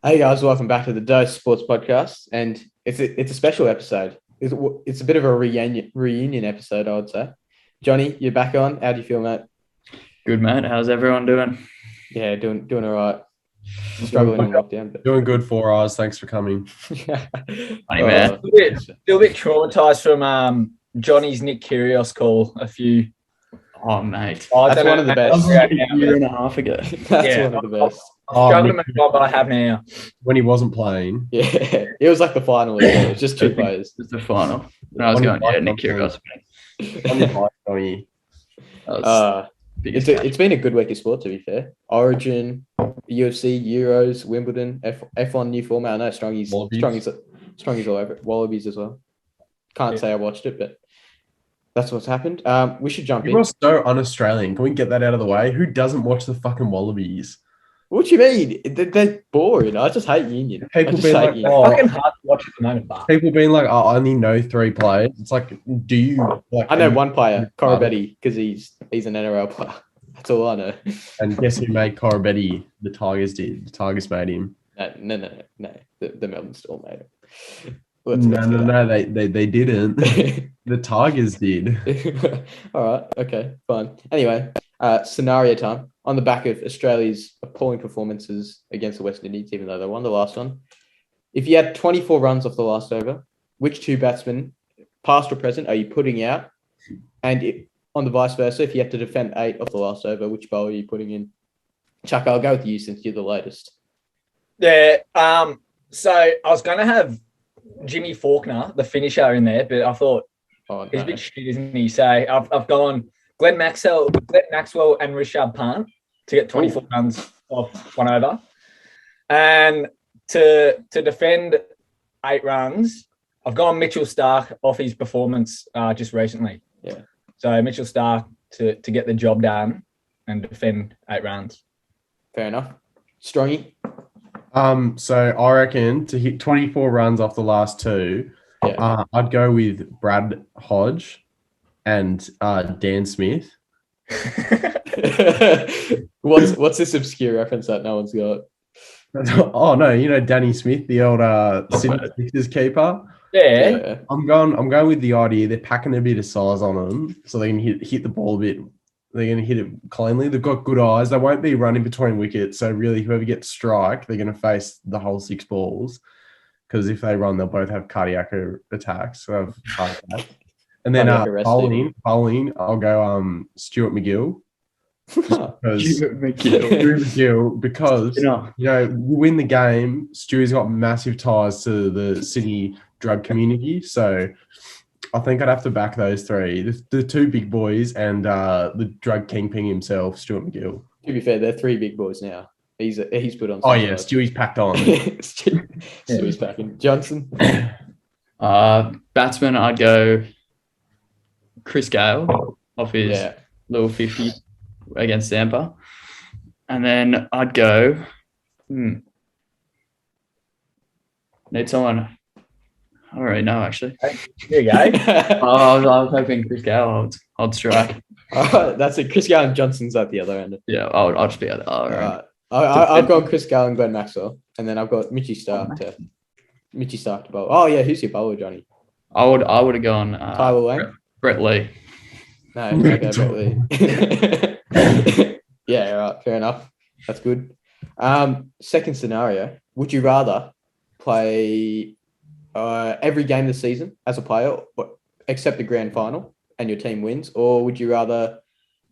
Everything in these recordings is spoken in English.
Hey guys, welcome back to the Dose Sports Podcast, and it's a special episode. It's a bit of a reunion episode, I would say. Johnny, you're back on. How do you feel, mate? Good, mate. How's everyone doing? Yeah, doing all right. Struggling in lockdown, but Doing good for us. Thanks for coming. Funny, man. Still a bit traumatized from Johnny's Nick Kyrgios call a few. Oh, mate. That's one of the best. A year and a half ago. That's one of the best. Struggling with what I have now. When he wasn't playing. Yeah, it was like the final. It was just two players. It's the final. And I was going, yeah, Nick Kyrgios. It's been a good week of sport, to be fair. Origin, UFC, Euros, Wimbledon, F1 new format. I know Strongy's all over it. Wallabies as well. Can't say I watched it, but that's what's happened. We should jump in. You're so un-Australian. Can we get that out of the way? Who doesn't watch the fucking Wallabies? What do you mean? They're boring. I just hate Union. People being like, fucking hard to watch at the moment, but people being like, oh, I only know 3 players. It's like, do you? Like, I know one player, Corabetti, because he's an NRL player. That's all I know. And guess who made Corabetti? The Tigers did. The Tigers made him. No. The Melbourne Storm made him. No, they didn't. The Tigers did. All right, okay, fine. Anyway, scenario time. On the back of Australia's appalling performances against the West Indies, even though they won the last one. If you had 24 runs off the last over, which 2 batsmen, past or present, are you putting out? And on the vice versa, if you had to defend 8 off the last over, which bowler are you putting in? Chuck, I'll go with you since you're the latest. Yeah. So I was going to have Jimmy Faulkner, the finisher, in there, but I thought he's a bit shit, isn't he? So I've gone Glenn Maxwell, and Rishabh Pant to get 24 runs off 1 over, and to defend 8 runs, I've gone Mitchell Starc off his performance just recently. Yeah. So Mitchell Starc to get the job done and defend 8 runs. Fair enough. Strongy. So I reckon to hit 24 runs off the last 2, I'd go with Brad Hodge and Dan Smith. What's this obscure reference that no one's got? Oh no, you know Danny Smith, the old Sydney Sixers keeper. Yeah. I'm going with the idea they're packing a bit of size on them so they can hit the ball a bit. They're going to hit it cleanly. They've got good eyes. They won't be running between wickets. So really, whoever gets strike, they're going to face the whole 6 balls. Because if they run, they'll both have cardiac attacks. So and then bowling, I'll go Stuart McGill. Stuart McGill, because you win the game. Stewie's got massive ties to the Sydney drug community, so I think I'd have to back those 3, the 2 big boys and the drug kingpin himself, Stuart McGill. To be fair, they're 3 big boys now. He's put on. Oh yeah, Stewie's packed on. Stewie's packing. Johnson. Batsman, I'd go Chris Gale off his little 50 against Zampa, and then I'd go. Need someone. I don't really know, actually. There you go. I was hoping Chris Gale I'd strike. That's it. Chris Gale and Johnson's at the other end. Yeah, I'll just be at the other end. I've got Chris Gale and Glenn Maxwell, and then I've got Mitchy Starc to bowl. Oh yeah, who's your bowler, Johnny? I would have gone Tyler Lang, Brett Lee. No, okay, Brett Lee. Yeah, right, fair enough. That's good. Second scenario: would you rather play every game this season as a player, except the grand final, and your team wins, or would you rather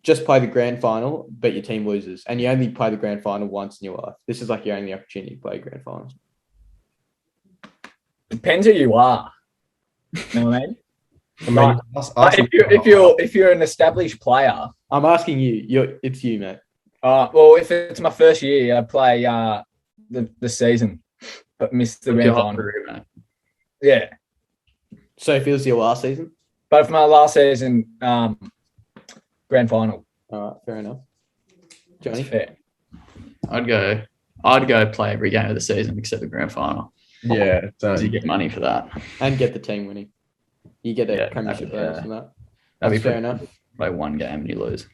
just play the grand final but your team loses, and you only play the grand final once in your life? This is like your only opportunity to play grand finals. Depends who you are. You know what I mean? If you're an established player, I'm asking you. It's you, mate. Well, if it's my first year, I play the season, but miss the grand final. Yeah. So if it was your last season? But for my last season, grand final. All right, fair enough. Johnny? That's fair. I'd go play every game of the season except the grand final. Yeah. Because you get money for that. And get the team winning. You get a premiership bonus from that. That'd be fair enough. Play 1 game and you lose.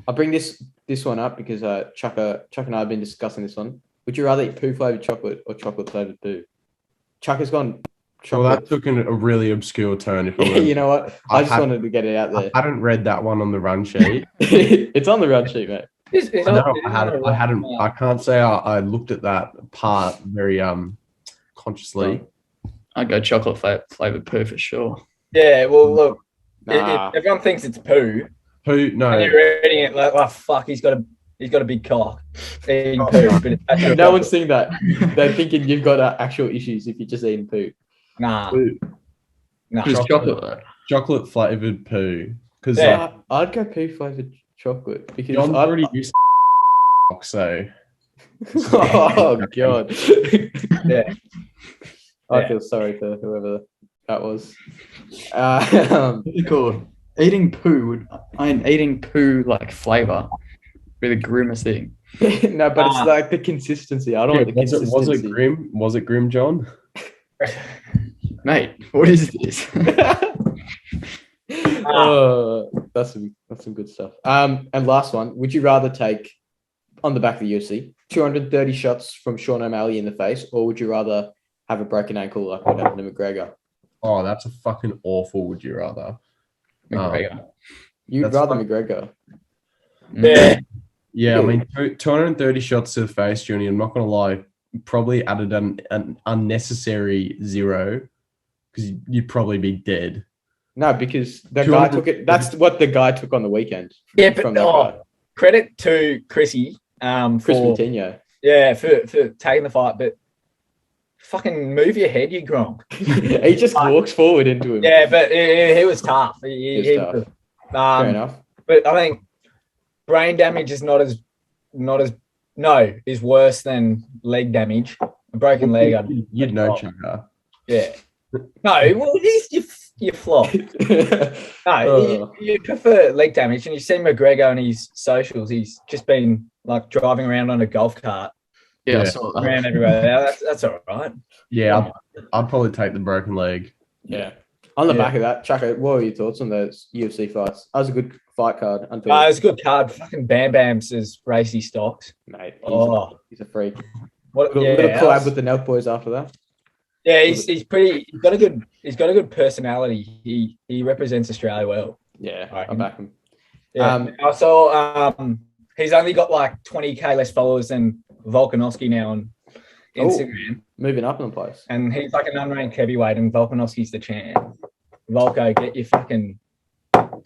I'll bring this one up because Chuck and I have been discussing this one. Would you rather eat poo flavored chocolate or chocolate flavored poo? Chuck has gone. Well, that took a really obscure turn. If you know what? I just wanted to get it out there. I hadn't read that one on the run sheet. It's on the run sheet, mate. I hadn't. I can't say I looked at that part very consciously. I'd go chocolate flavored poo for sure. Yeah, well, look, if everyone thinks it's poo. Poo, no. And you're reading it like, oh fuck, he's got a big cock. Eating poo, but it's no one's saying that. They're thinking you've got actual issues if you're just eating poo. Nah. Chocolate flavored poo. Because I'd go poo flavored chocolate because John's already used so. Oh god. Yeah. I feel sorry for whoever that was. What's it called? Eating poo like flavor. Be the grimmest thing. No, but it's like the consistency. I don't want the consistency. Was it grim? Was it grim, John? Mate, what is this? That's some good stuff. And last one, would you rather take on the back of the UFC 230 shots from Sean O'Malley in the face, or would you rather have a broken ankle like what happened to McGregor? Oh, that's a fucking awful. Would you rather? McGregor. You'd rather McGregor. Yeah. I mean, 230 shots to the face, Junior. I'm not gonna lie. Probably added an unnecessary 0 because you'd probably be dead. No, because the guy took it. That's what the guy took on the weekend. Yeah, but credit to Chrissy. Chris Coutinho. Yeah, for taking the fight, but fucking move your head, you Gronk. He just walks forward into him. Yeah, but he was tough. He was tough. Fair enough. But I think brain damage is is worse than leg damage. A broken leg. You'd know, Chaka. Yeah. No, well, you flop. No, you prefer leg damage, and you see McGregor on his socials. He's just been like driving around on a golf cart. Yeah, I saw that. Around everywhere. That's all right. Yeah, I'd probably take the broken leg. Yeah. On the back of that, Chaka, what were your thoughts on those UFC fights? That was a good fight card. It was a good card. Fucking Bam Bam's as racy stocks. Mate, he's a freak. What a little collab with the Nelk boys after that. Yeah, he's got a good personality. He represents Australia well. Yeah, I back him. Yeah. I saw he's only got like 20k less followers than Volkanovski now on Instagram. Moving up in the place. And he's like an unranked heavyweight, and Volkanovski's the champ. Volko, get your fucking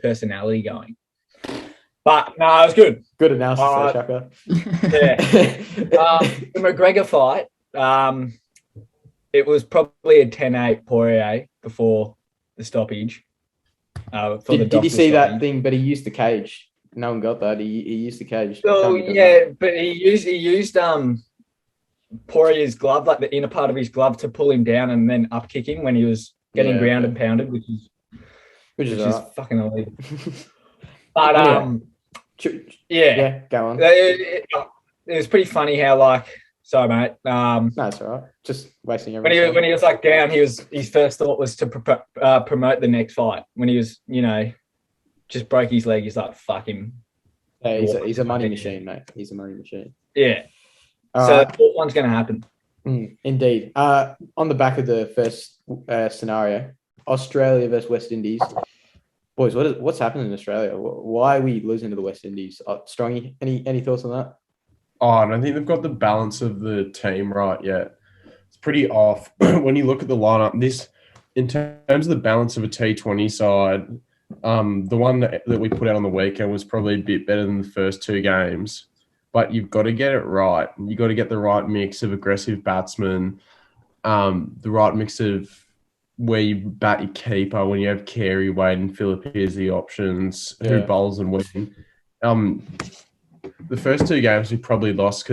personality going. But no, it was good. Good analysis, Chaka. Yeah. The McGregor fight, it was probably a 10-8 Poirier before the stoppage. Did you see that thing? But he used the cage. No one got that. He used the cage. Oh yeah, but he used Poirier's glove, like the inner part of his glove, to pull him down and then up kick him when he was getting ground and pounded, which is fucking illegal. But go on. It was pretty funny how like. Sorry, mate. No, it's all right. Just wasting everything. When he was like down, his first thought was to promote the next fight. When he was, just broke his leg, he's like, fuck him. Yeah, he's a money machine, mate. He's a money machine. Yeah. So the fourth one's going to happen. Indeed. On the back of the first scenario, Australia versus West Indies. Boys, what's happening in Australia? Why are we losing to the West Indies? Strongy, any thoughts on that? Oh, I don't think they've got the balance of the team right yet. It's pretty off. When you look at the lineup, in terms of the balance of a T20 side, the one that we put out on the weekend was probably a bit better than the first two games. But you've got to get it right. You've got to get the right mix of aggressive batsmen, the right mix of where you bat your keeper when you have Carey, Wade, and Phillip as the options, who bowls and when. The first two games we probably lost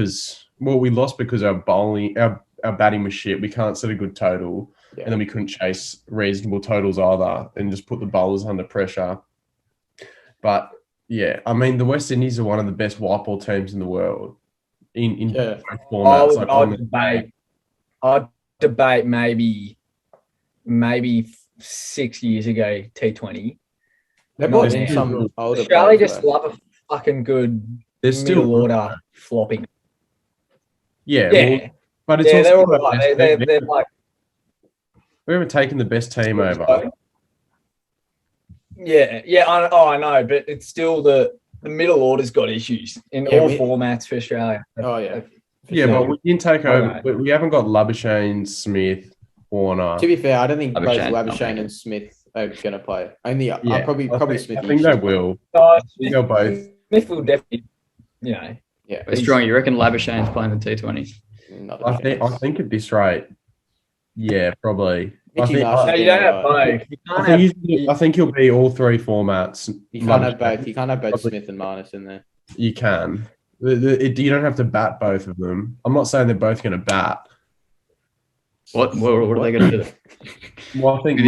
we lost because our batting was shit. We can't set a good total, and then we couldn't chase reasonable totals either, and just put the bowlers under pressure. But yeah, I mean the West Indies are one of the best white ball teams in the world in formats. I'd debate maybe 6 years ago T20. There might be some older. Australia just love a fucking good. There's still order flopping. Yeah, Yeah. well, but it's they're also all right. They're like. we haven't taken the best team over. Yeah. I know, but it's still the middle order's got issues in all formats for Australia. Oh yeah. Yeah, but we didn't take over. We haven't got Labuschagne, Smith, Warner. To be fair, I don't think both Labuschagne and Smith are going to play. Only, probably Smith. I think they will. They'll both. Smith will definitely, Yeah. It's strong. You reckon Labuschagne's playing the T20? I think at this rate, yeah, probably. No, you don't have both. I think he'll be all three formats. You can't have both. You can't have both Smith and Marnus in there. You can. You don't have to bat both of them. I'm not saying they're both going to bat. What are they going to do? Well, I think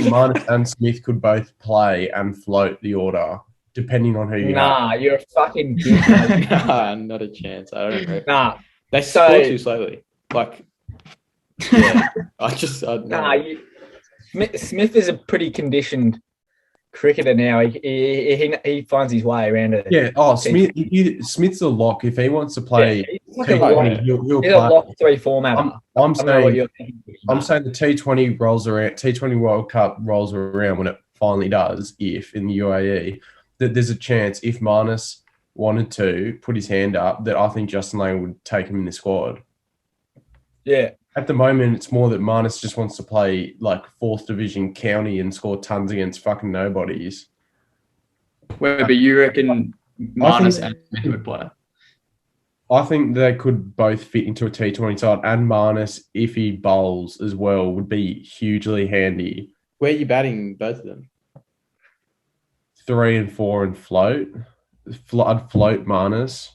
Marnus and Smith could both play and float the order, depending on who you have. You're a fucking nah, not a chance. I don't know. Nah. They score too slowly. Like, yeah, Smith is a pretty conditioned cricketer now. He finds his way around it. Yeah. Smith's a lock. If he wants to play he's a lock 3 format. I'm saying the T20 rolls around. T20 World Cup rolls around when it finally does. If in the UAE, that there's a chance if Marnus wanted to put his hand up, that I think Justin Lang would take him in the squad. Yeah. At the moment, it's more that Marnus just wants to play like 4th division county and score tons against fucking nobodies. But you reckon Marnus and Smith would play? I think they could both fit into a T20 side, and Marnus, if he bowls as well, would be hugely handy. Where are you batting both of them? 3 and 4 and float. I'd float Marnus.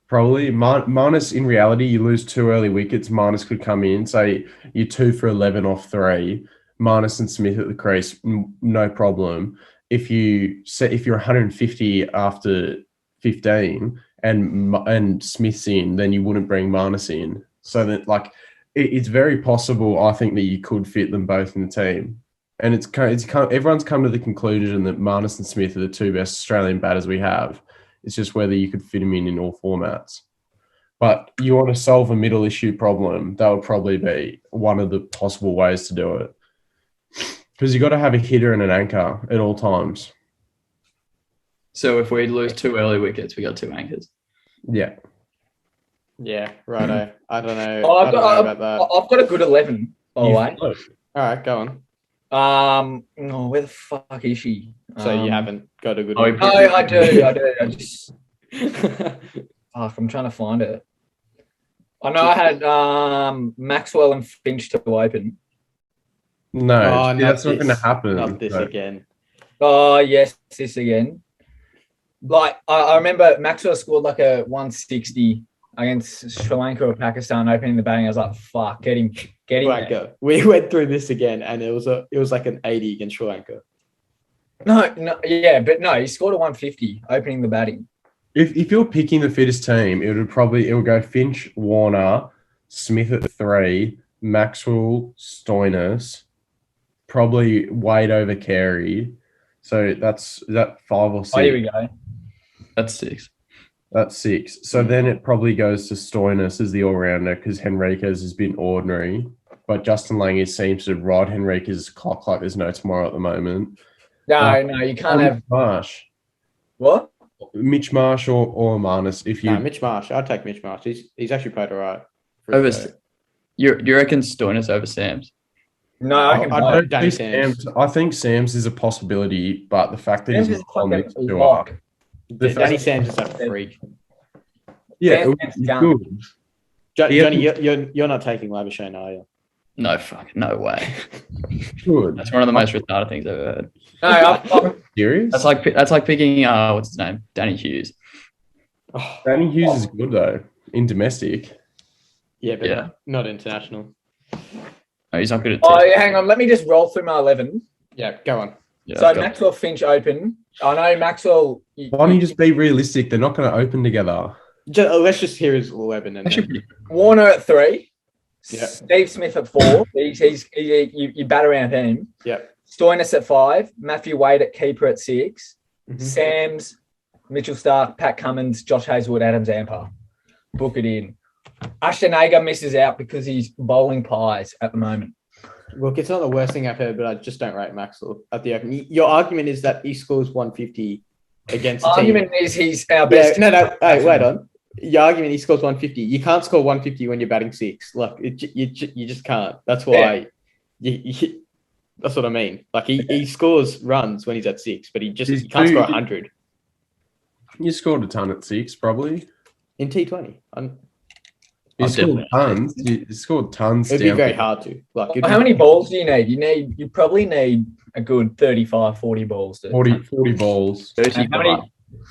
Probably. Marnus, in reality, you lose 2 early wickets. Marnus could come in, say you're 2 for 11 off 3. Marnus and Smith at the crease, no problem. If you're 150 after 15 and Smith's in, then you wouldn't bring Marnus in. So that it's very possible, I think, that you could fit them both in the team. And everyone's come to the conclusion that Marnus and Smith are the 2 best Australian batters we have. It's just whether you could fit them in all formats. But you want to solve a middle issue problem, that would probably be one of the possible ways to do it. Because you've got to have a hitter and an anchor at all times. So if we lose 2 early wickets, we got 2 anchors. Yeah. Yeah, righto. I don't know. I don't know about that. I've got a good 11, by the way. All right, go on. Where the fuck is she? So you haven't got a good one? No, I do. I just... I'm trying to find it. I know I had Maxwell and Finch to open. No, that's not going to happen. Not this again. Oh, yes, this again. Like, I remember Maxwell scored like a 160 against Sri Lanka or Pakistan opening the batting. I was like, fuck, get him. Lanka. We went through this again, and it was like an 80 against Sri Lanka. No, yeah, but no, he scored a 150 opening the batting. If you're picking the fittest team, it would go Finch, Warner, Smith at 3, Maxwell, Stoinis, probably Wade over Carey. So is that 5 or 6? Oh, here we go. That's 6. That's 6. So then it probably goes to Stoinis as the all-rounder because Henriquez has been ordinary. But Justin Lang seems to ride Henriquez's clock like there's no tomorrow at the moment. No, you can't have... Marsh. What? Mitch Marsh or Marnus. Mitch Marsh. I'd take Mitch Marsh. He's actually played all right. You reckon Stoinis over Sams? No, I think Sams. I think Sams is a possibility, but the fact that he's on next to lock. Danny Sams is a freak. Yeah, it's good. Johnny, you're not taking Labuschagne, are you? No, fucking no way. Good. That's one of the most retarded things I've ever heard. No, I'm serious. That's like picking what's his name, Danny Hughes. Oh, Danny Hughes is good though in domestic. Yeah, but not international. No, he's not good at. Hang on. Let me just roll through my 11. Yeah, go on. Yeah, so Maxwell Finch open. I know Maxwell. Why don't you just be realistic? They're not going to open together. Let's just hear his 11. Warner at 3. Yeah. Steve Smith at 4. You bat around him. Yeah. Stoinis at 5. Matthew Wade at keeper at 6. Mm-hmm. Sams, Mitchell Stark, Pat Cummins, Josh Hazelwood, Adam Zampa. Book it in. Ashton Agar misses out because he's bowling pies at the moment. Look, it's not the worst thing I've heard, but I just don't rate Maxwell at the open. Your argument is that he scores 150 against the team. Argument is he's our best. Yeah, no. Hey, wait on. Your argument, he scores 150. You can't score 150 when you're batting 6. Like, you just can't. That's why. That's what I mean. Like, he scores runs when he's at 6, but he can't score 100. You scored a ton at 6, probably. In T20. You scored tons. You scored tons. It'd be very hard to. Like, how many balls do you need? You probably need a good 35, 40 balls. 40 balls. 30.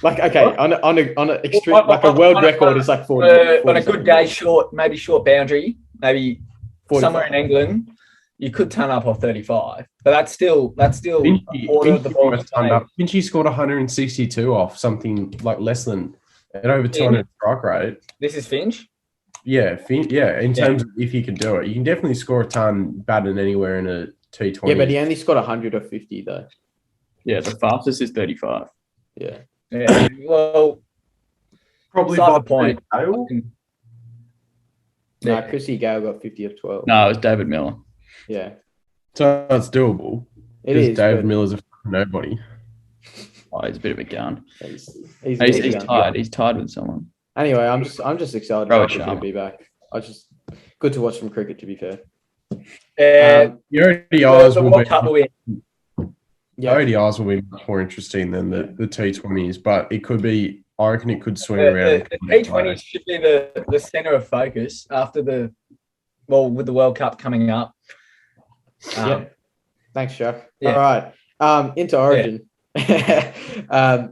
Like, okay, on a extreme, like a world record is like 40. On a good day, short boundary, maybe 45. Somewhere in England, you could turn up off 35, but that's still Finchy scored 162 off something like less than at over 200 strike rate. This is Finch. Yeah, in terms of if he could do it, you can definitely score a ton batting anywhere in a T20. Yeah, but he only scored 100 or 50 though. Yeah, the fastest is 35. Yeah. Well, probably by the point. No, Chrissy Gale got 50 of 12. No, it was David Miller. Yeah. So it's doable. It is. David Miller's a nobody. Oh, he's a bit of a gun. He's tied. He's tied with someone. Anyway, I'm just excited to be back. Good to watch some cricket, to be fair. The ODIs will be much more interesting than the T20s, but it could be. I reckon it could swing around. The T20s should be the center of focus after with the World Cup coming up. Yeah. Thanks, Chuck. Yeah. All right. Into Origin. Yeah.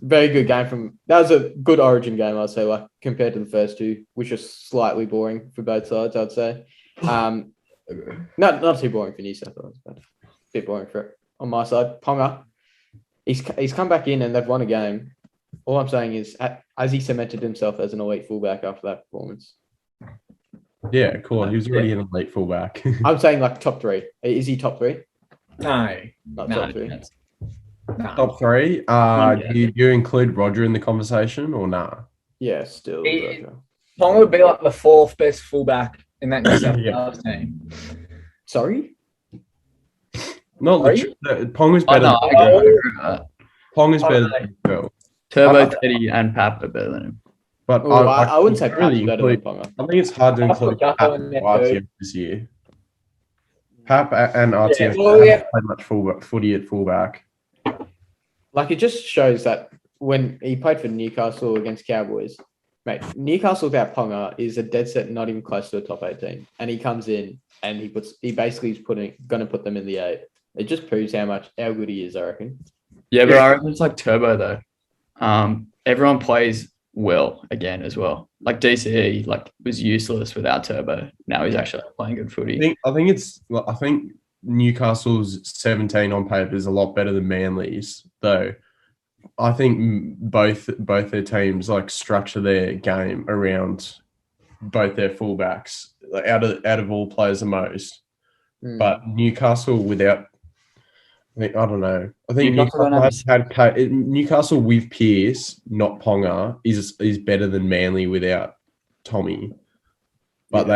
Very good game that was a good Origin game, I'd say, like compared to the first two, which was slightly boring for both sides, I'd say. Not too boring for New South Wales, but a bit boring on my side. Ponga, he's come back in and they've won a game. All I'm saying is, has he cemented himself as an elite fullback after that performance? Yeah, cool. He was already an elite fullback. I'm saying like top 3. Is he top 3? No. Not top 3. No. Top 3. Do you include Roger in the conversation or nah? Yeah, still. Ponga would be like the 4th best fullback in that New South Wales team. Sorry? Ponga's better Ponga's better than Phil. Turbo, Teddy, and Pap are better than him. But I wouldn't say Pap's better than Ponga. I think it's hard to include Pap and RTF this year. Pap and RTF haven't played much footy at fullback. Like, it just shows that when he played for Newcastle against Cowboys, mate, Newcastle without Ponga is a dead set not even close to a top 18. And he comes in and he basically is going to put them in the 8. It just proves how good he is, I reckon. Yeah, but I reckon it's like Turbo though. Everyone plays well again as well. Like DCE was useless without Turbo. Now he's actually playing good footy. I think Newcastle's 17 on paper is a lot better than Manly's, though. I think both their teams structure their game around both their fullbacks, out of all players the most. But Newcastle without, I don't know. I think Newcastle with Pearce, not Ponga, is better than Manly without Tommy. But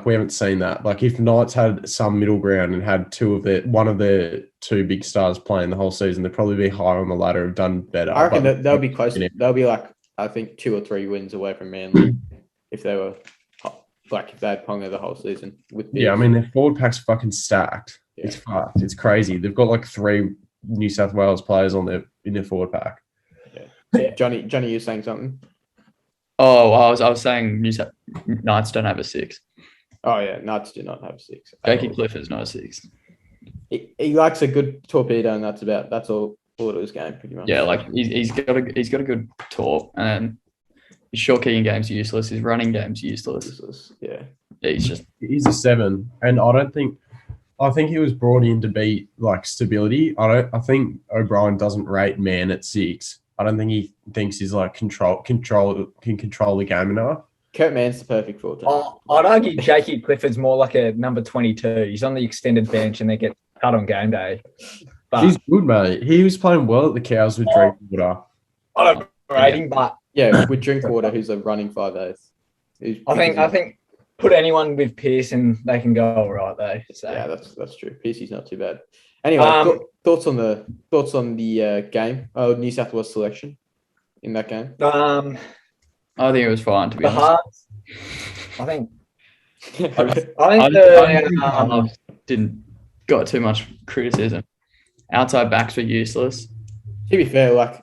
we haven't seen that. If Knights had some middle ground and had one of their 2 big stars playing the whole season, they'd probably be higher on the ladder, have done better. I reckon they'll be close. They'll be I think 2 or 3 wins away from Manly if they were if they had Ponga the whole season. I mean their forward pack's fucking stacked. Yeah. It's fucked. It's crazy. They've got 3 New South Wales players in their forward pack. Yeah. Johnny, you're saying something? Oh, I was saying Knights don't have a 6. Oh yeah, Knights do not have a 6. Jakey Clifford's not a 6. He likes a good torpedo, and that's all of his game pretty much. Yeah, he's got a good torp, and his short kicking game's useless. His running game's useless. Yeah, he's a 7, and I think he was brought in to be stability. I think O'Brien doesn't rate Man at 6. I don't think he thinks he's can control the game enough. Kurt Mann's the perfect forward. I'd argue Jakey Clifford's more like a number 22. He's on the extended bench and they get cut on game day. But he's good, mate. He was playing well at the Cows with Dreamwater. I don't rating, but yeah, with Drinkwater, who's a running 5'8". I think put anyone with Pearson, they can go all right though. So. Yeah, that's true. Pearcy's not too bad. Anyway, thoughts on the game? Oh, New South Wales selection in that game. I think it was fine, to be honest. Halves, I think the halves didn't got too much criticism. Outside backs were useless. To be fair, like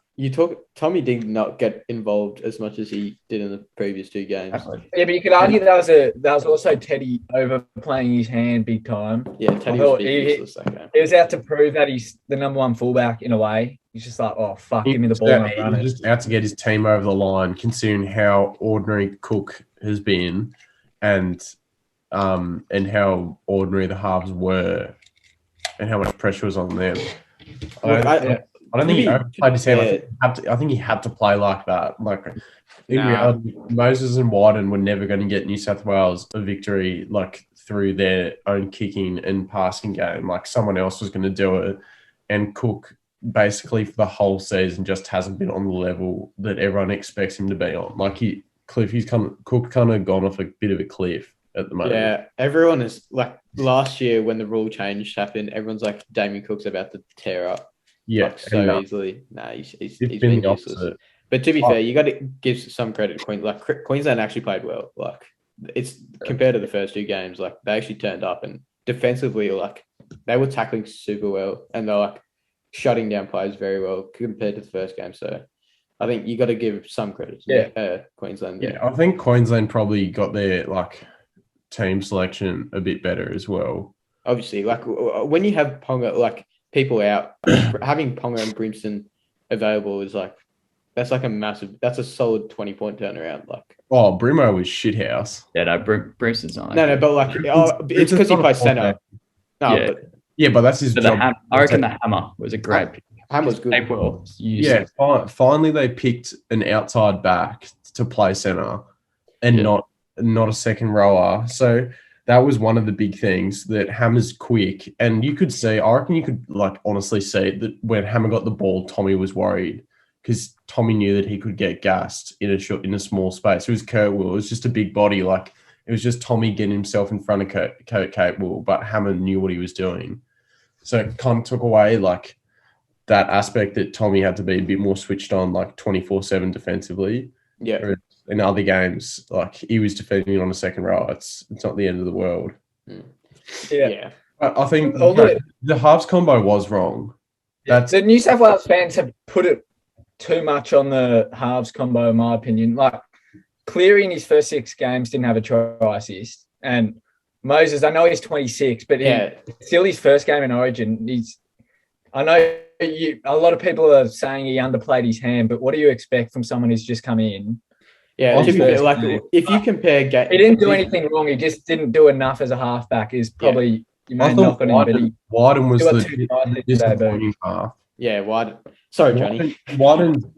Tommy did not get involved as much as he did in the previous two games. Yeah, but you could argue that was also Teddy overplaying his hand big time. Yeah, Teddy was useless that game. He was out to prove that he's the number one fullback in a way. He's just like, oh fuck, give me the ball and I'll run it. He's just out to get his team over the line, considering how ordinary Cook has been, and how ordinary the halves were, and how much pressure was on them. I don't think he overplayed his hand. I think he had to play like that. Like in reality, Moses and Wyden were never going to get New South Wales a victory like through their own kicking and passing game. Like someone else was going to do it, and Cook basically for the whole season just hasn't been on the level that everyone expects him to be on. Like Cook kind of gone off a bit of a cliff at the moment. Yeah, everyone is like last year when the rule change happened. Everyone's like Damien Cook's about to tear up. Yeah, like so easily. Nah, he's been useless. But to be fair, you got to give some credit to Queensland. Like Queensland actually played well. Like it's compared to the first two games, like they actually turned up and defensively, like they were tackling super well and they're like shutting down players very well compared to the first game. So I think you got to give some credit to Queensland. Yeah, I think Queensland probably got their like team selection a bit better as well. Obviously, like when you have Ponga, like people out, having Ponga and Brimson available is like that's a solid 20-point turnaround. Like Brimo was shithouse. Yeah, no, Brimson's not. No, but like it's because he plays centre. No, but that's his job. I reckon the Hammer was a great pick. Hammer's good. Finally they picked an outside back to play centre and not a second rower. So that was one of the big things, that Hammer's quick. And you could see, I reckon you could like honestly see that when Hammer got the ball, Tommy was worried because Tommy knew that he could get gassed in a small space. It was Kurt Will. It was just a big body. Like it was just Tommy getting himself in front of Kurt Will, but Hammer knew what he was doing. So it kind of took away like that aspect that Tommy had to be a bit more switched on, like 24/7 defensively. Yeah. In other games, like he was defending on a second row. It's not the end of the world. Yeah. I think the halves combo was wrong. The New South Wales fans have put it too much on the halves combo, in my opinion. Like Cleary in his first 6 games didn't have a try assist, and Moses, I know he's 26, but still his first game in Origin. I know a lot of people are saying he underplayed his hand, but what do you expect from someone who's just come in? Yeah, if you compare games, he didn't do anything wrong. He just didn't do enough as a halfplayback. Is probably you may knock on him, but Wyden was the disappointing half. Yeah, Wyden. Sorry, Johnny. Wyden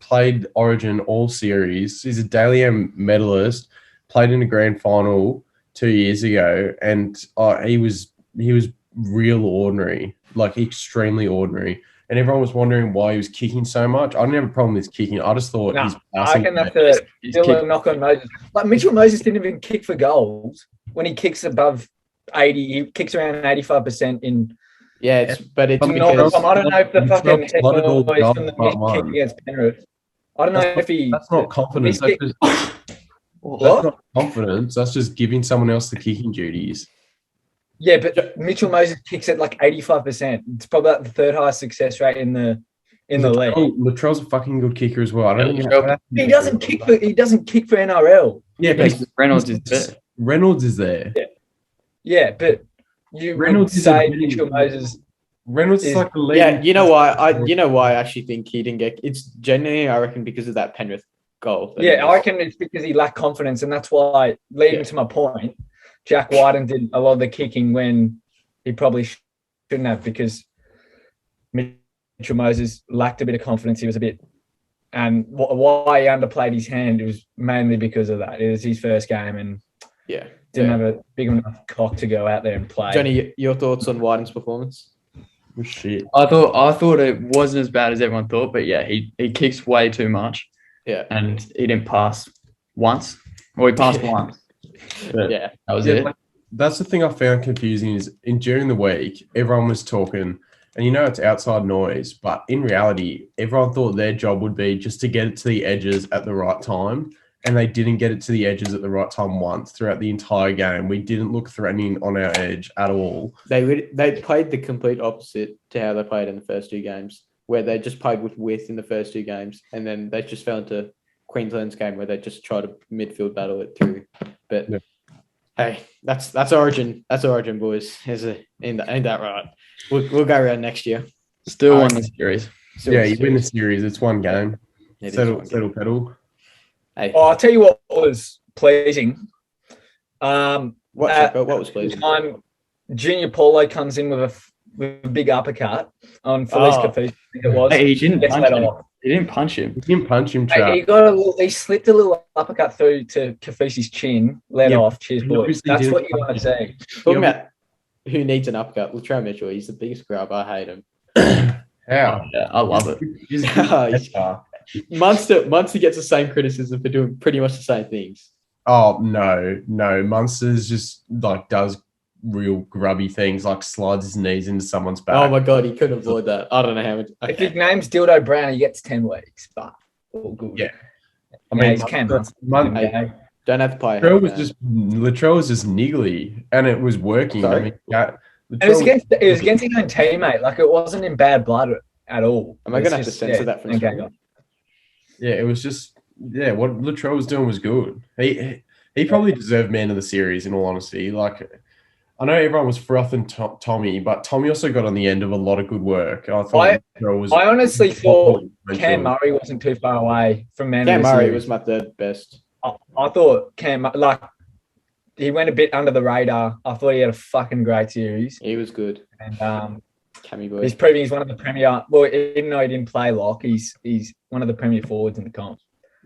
played Origin all series. He's a Dally M medalist. Played in a grand final 2 years ago, and he was real ordinary, like extremely ordinary. And everyone was wondering why he was kicking so much. I didn't have a problem with his kicking. I just thought his passing. I reckon that's still a knock on Moses. Like Mitchell Moses didn't even kick for goals when he kicks above 80. He kicks around 85% in. Yeah, it's because I don't know if the fucking head noise from the kick against Penrith. I don't know if he. That's not confidence. That's not confidence. That's just giving someone else the kicking duties. Yeah, but Mitchell Moses kicks at like 85%. It's probably like the third highest success rate in the league. Latrell's a fucking good kicker as well. He doesn't kick for NRL. Yeah, but Reynolds is there. Reynolds is there. Yeah, but Reynolds would say Mitchell Moses. Reynolds is like the lead. Yeah, you know why I actually think he didn't get. It's genuinely, I reckon, because of that Penrith goal. Yeah, I reckon it's because he lacked confidence, and that's why, leading to my point, Jack Wyden did a lot of the kicking when he probably shouldn't have, because Mitchell Moses lacked a bit of confidence. He was a bit, and why he underplayed his hand, it was mainly because of that. It was his first game, and didn't have a big enough cock to go out there and play. Johnny, your thoughts on Wyden's performance? was shit. I thought it wasn't as bad as everyone thought, but yeah, he kicks way too much. Yeah. And he didn't pass once. Well, he passed once. But Yeah. that was it. That's the thing I found confusing is during the week, everyone was talking, and it's outside noise, but in reality, everyone thought their job would be just to get it to the edges at the right time, and they didn't get it to the edges at the right time once throughout the entire game. We didn't look threatening on our edge at all. They played the complete opposite to how they played in the first two games, where they just played with width in the first two games, and then they just fell into Queensland's game where they just tried to midfield battle it through. But yeah. Hey, that's Origin. That's Origin, boys. Ain't that right? We'll go around next year. Still won the series. You win the series. It's one game. Settle, pedal. Hey. I'll tell you what was pleasing. What was pleasing? Junior Paulo comes in with a big uppercut on Felice Kafusi, I think it was. Hey, he didn't punch him. He didn't punch him. Hey, he slipped a little uppercut through to Kafusi's chin, let off. Cheers, boys. That's what you want to see. Talking about who needs an uppercut, Latrell Mitchell. He's the biggest grub. I hate him. How? Yeah, I love it. Munster gets the same criticism for doing pretty much the same things. Oh no, Munster's just does real grubby things, like slides his knees into someone's back. Oh my god, he couldn't avoid that. I don't know how much. Okay. If his name's Dildo Brown, he gets 10 weeks, but all good. Yeah, I mean, he's Cam Munster. Don't have to play. Latrell was just niggly, and it was working. Sorry? It was against his own teammate. Like, it wasn't in bad blood at all. Am I going to have to censor that from the Yeah, it was just what Latrell was doing was good. He probably deserved man of the series, in all honesty. Like, I know everyone was frothing Tommy, but Tommy also got on the end of a lot of good work. I honestly thought Cam Murray wasn't too far away from man of the series. Cam Murray was my third best. I thought he went a bit under the radar. I thought he had a fucking great series. He was good. And Cammy boy. He's proving he's one of the premier. Well, even though he didn't play lock, he's one of the premier forwards in the comp.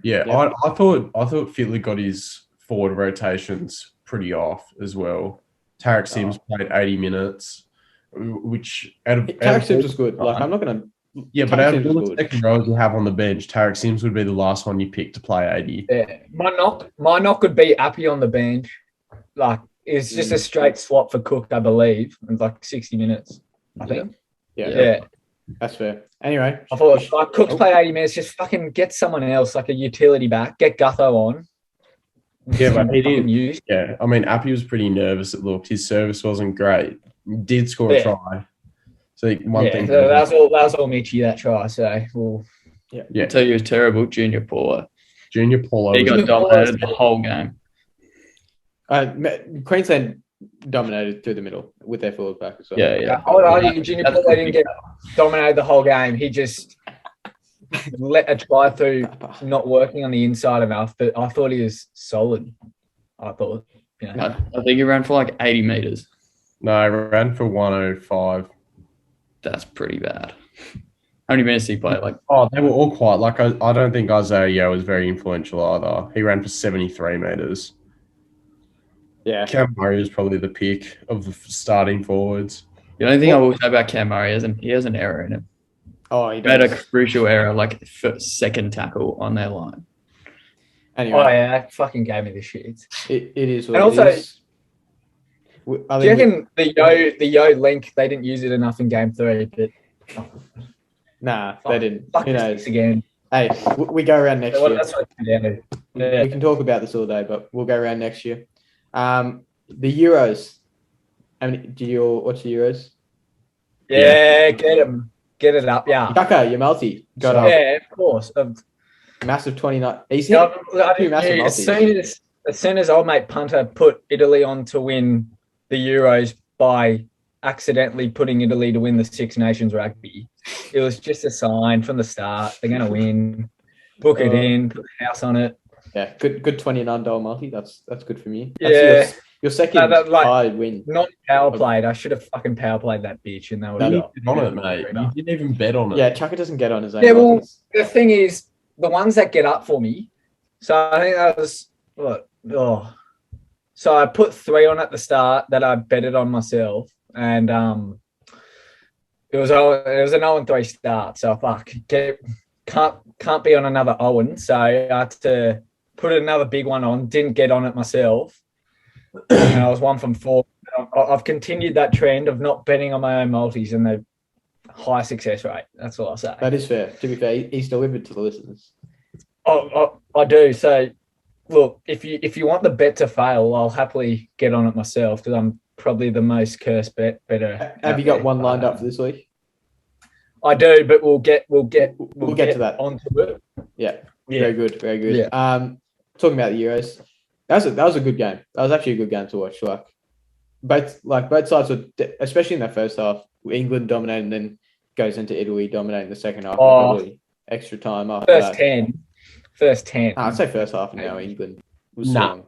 Yeah. I thought Fittler got his forward rotations pretty off as well. Tarek Sims played 80 minutes, which Tarek Sims was good. Like, I'm not going to. Yeah, but out of all the second rows you have on the bench, Tarek Sims would be the last one you pick to play 80. Yeah, my knock would be Appy on the bench. Like, it's just a straight swap for Cook, I believe, in like 60 minutes. I think. Yeah. That's fair. Anyway, I thought Cook's play 80 minutes. Just fucking get someone else, like a utility back. Get Gutho on. Yeah, but he didn't use. Yeah, I mean, Appy was pretty nervous. It looked. His service wasn't great. He did score a try. So one thing. So that was all Mitchie, that try. So I'll tell you, it was terrible. Junior Paulo. He got dominated the whole game. Queensland dominated through the middle with their forward pack as well. Yeah. I would argue Junior Paulo didn't get dominated the whole game. He just let a try through not working on the inside enough, but I thought he was solid. I thought. I think he ran for like 80 meters. No, he ran for 105. That's pretty bad. How many minutes did he play? They were all quiet. Like, I don't think Isaiah Yeo was very influential either. He ran for 73 meters. Yeah. Cam Murray was probably the pick of the starting forwards. The only thing I will say about Cam Murray is he has an error in him. Oh, he made a crucial error, like second tackle on their line. Anyway. Oh, yeah, that fucking gave me the shit. It is what and also, it is. Do you reckon the Yo link, they didn't use it enough in game 3? But nah, they didn't. Who knows? Again. Hey, we go around next year. That's what it came down to. We can talk about this all day, but we'll go around next year. The Euros. I mean, do you all watch the Euros? Yeah, get them. Get it up, yeah. Chaka, your multi got up. Yeah, of course. Massive 29. He's hit two massive multis. As soon as old mate Punter put Italy on to win the Euros by accidentally putting Italy to win the Six Nations rugby, it was just a sign from the start. They're going to win. Book it in. Put the house on it. Yeah, good $29 multi. That's good for me. That's your second tied win. Not power played. I should have fucking power played that bitch, and that would have on it, mate. You didn't even bet on it. Yeah, Chaka doesn't get on his own. Yeah, well, the thing is, the ones that get up for me. So I think that was what. Oh, so I put 3 on at the start that I betted on myself, and It was an 0-3 start, so fuck, can't be on another Owen. So I had to put another big one on. Didn't get on it myself, and I was 1 from 4. I've continued that trend of not betting on my own multis, and the high success rate. That's all I'll say. That is fair. To be fair, he's delivered to the listeners. I do. So, look, if you want the bet to fail, I'll happily get on it myself because I'm probably the most cursed better. Have you got one lined up for this week? I do, but we'll get to that. onto it. Yeah. Very good. Very good. Yeah. Talking about the Euros, that was a good game. That was actually a good game to watch. Both sides were, especially in that first half, England dominated and then goes into Italy dominating the second half. Probably extra time after First that. 10. I'd say first half now England was Nah. strong.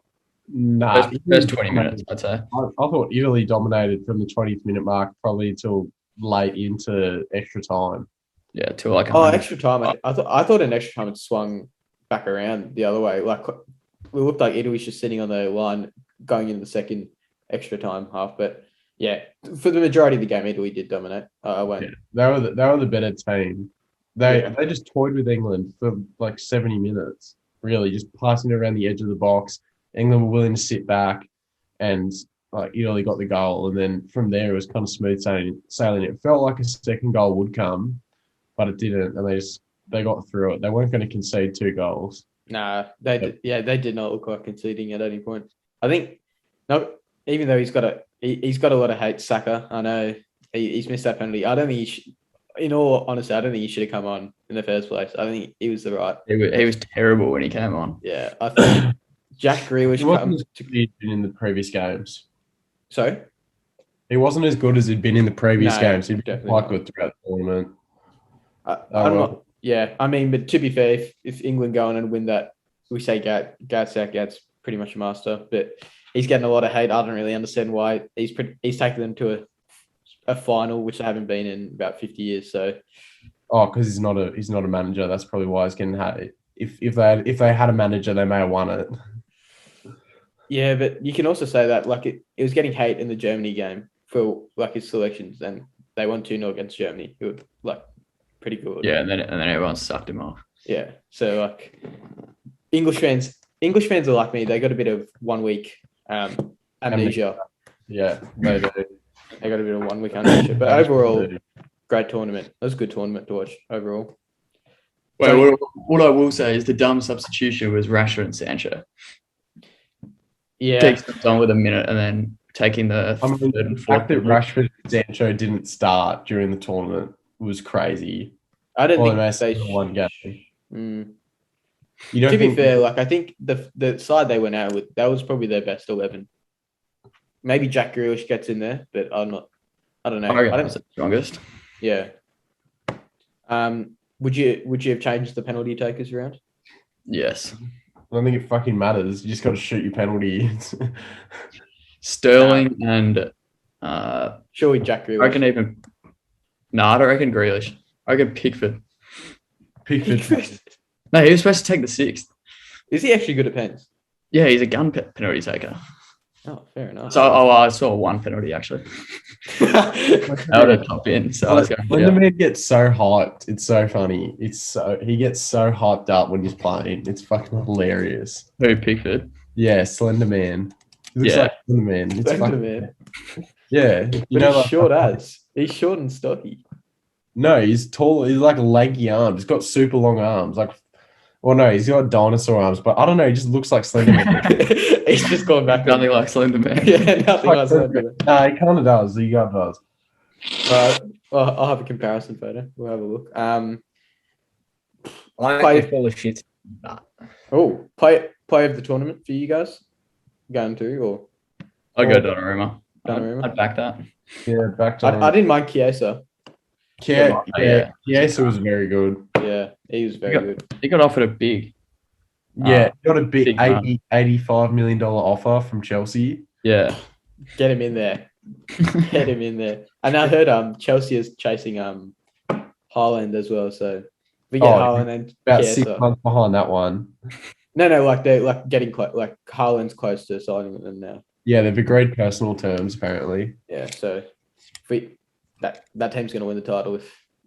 First 20 minutes, I'd say. I thought Italy dominated from the 20th minute mark probably until late into extra time. Yeah, till like extra time. I thought in extra time it swung back around the other way. Like we looked like Italy was just sitting on the line going into the second extra time half. But yeah, for the majority of the game, Italy did dominate. They were the better team. They just toyed with England for like 70 minutes. Really, just passing it around the edge of the box. England were willing to sit back, and like Italy got the goal, and then from there it was kind of smooth sailing. It felt like a second goal would come, but it didn't, and they got through it. They weren't going to concede 2 goals. Nah, they did not look like conceding at any point. I think even though he's got a lot of hate, Saka. I know he's missed that penalty. I don't think he should. In all honesty, I don't think he should have come on in the first place. I think he was the right. He was terrible when he came on. Yeah, I think Jack Grealish wasn't as good as he'd been in the previous games. Sorry? He wasn't as good as he'd been in the previous games. He'd been quite not. good throughout the tournament. I mean, but to be fair, if England go on and win that, we say Gareth Southgate's pretty much a master, but he's getting a lot of hate. I don't really understand why. He's taken them to a final, which they haven't been in about 50 years. So, because he's not a manager. That's probably why he's getting hate. If they had a manager, they may have won it. Yeah, but you can also say that like it was getting hate in the Germany game for like his selections, and they won 2-0 against Germany. It was like pretty good. Yeah, and then everyone sucked him off. Yeah, so like English fans are like me. They got a bit of 1 week amnesia. Yeah, they do. They got a bit of 1 week amnesia, but overall, great tournament. It was a good tournament to watch overall. Well, what I will say is the dumb substitution was Rashford and Sancho. Yeah, takes on with a minute and then taking the third and fourth. The fact that Rashford and Sancho didn't start during the tournament was crazy. I don't think they won game. To be fair, like I think the side they went out with, that was probably their best 11. Maybe Jack Grealish gets in there, but I don't know. I don't think the strongest. Yeah. Would you have changed the penalty takers around? Yes. I don't think it fucking matters. You just got to shoot your penalties. Sterling and surely Jack Grealish. I reckon even. No, I don't reckon Grealish. I reckon Pickford. No, he was supposed to take the 6th. Is he actually good at pens? Yeah, he's a gun penalty taker. Oh, fair enough. So I saw 1 penalty actually. Out of top in. So when the man gets so hyped, it's so funny. He gets so hyped up when he's playing. It's fucking hilarious. Who, Pickford? Yeah, Slender Man. He looks like Slender Man. It's Slender Man. Yeah, but he's short as. He's short and stocky. No, he's tall. He's like leggy arms. He's got super long arms. No, he's got dinosaur arms, but I don't know. He just looks like Slender Man. He's just gone back. Nothing like Slender Man. Yeah, nothing like Slender Man. No, he kind of does. He kind of does. Well, I'll have a comparison photo. We'll have a look. I'm full of shit. Oh, play of the tournament for you guys? Going to or? I'll go Donnarumma. I'd back that. Yeah, back to. I didn't mind Chiesa. Chiesa was very good. Yeah, he was very good. He got offered a big. Yeah, got a big $85 million offer from Chelsea. Yeah. Get him in there. Get him in there. And I heard Chelsea is chasing Haaland as well. So we get Haaland and about Chiesa. 6 months behind that one. No, like they're like getting close. Like Haaland's close to signing them now. Yeah, they've agreed personal terms apparently. Yeah, so if that team's going to win the title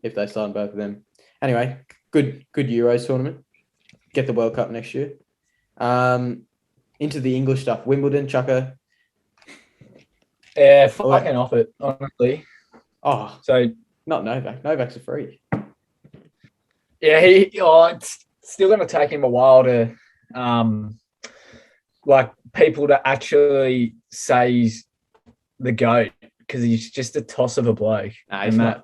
if they sign both of them. Anyway, good Euros tournament. Get the World Cup next year. Into the English stuff. Wimbledon, Chucker. Yeah, fucking off it, honestly. Oh, so not Novak. Novak's a freak. Yeah, it's still going to take him a while to, like people to actually say he's the GOAT because he's just a toss of a bloke, and that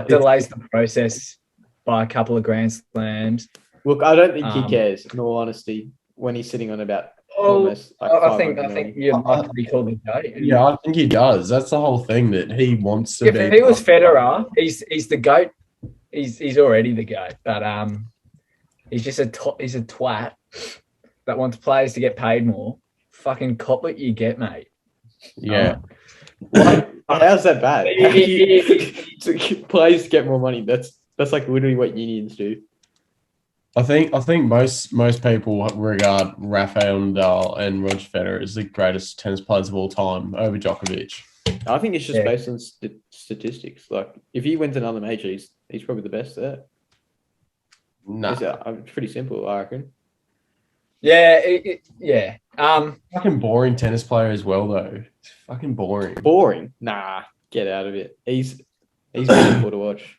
delays the process by a couple of Grand Slams. Look, I don't think he cares. In all honesty, when he's sitting on about. Almost like I think you'd like to be called the GOAT. Yeah, I think he does. That's the whole thing that he wants to be. If he was Federer, he's the GOAT. He's already the GOAT, but he's just he's a twat that wants players to get paid more. Fucking cop what you get, mate. Yeah. How's that bad? Players get more money. That's like literally what unions do. I think most people regard Rafael Nadal and Roger Federer as the greatest tennis players of all time over Djokovic. I think it's just based on statistics. Like, if he wins another major, he's probably the best there. No, it's pretty simple, I reckon. Yeah. Fucking boring tennis player as well, though. It's fucking boring. Boring? Nah, get out of it. He's beautiful to watch.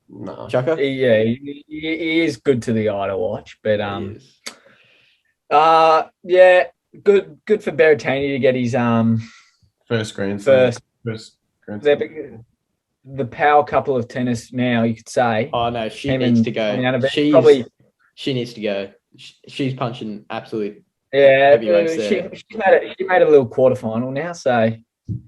No, Chucker? He is good to the eye to watch, but good for Berrettini to get his first Grand Slam. First Grand Slam. The power couple of tennis now, you could say. Oh no, she needs to go. She needs to go. She's punching absolute heavyweights there. She made a little quarterfinal now, so.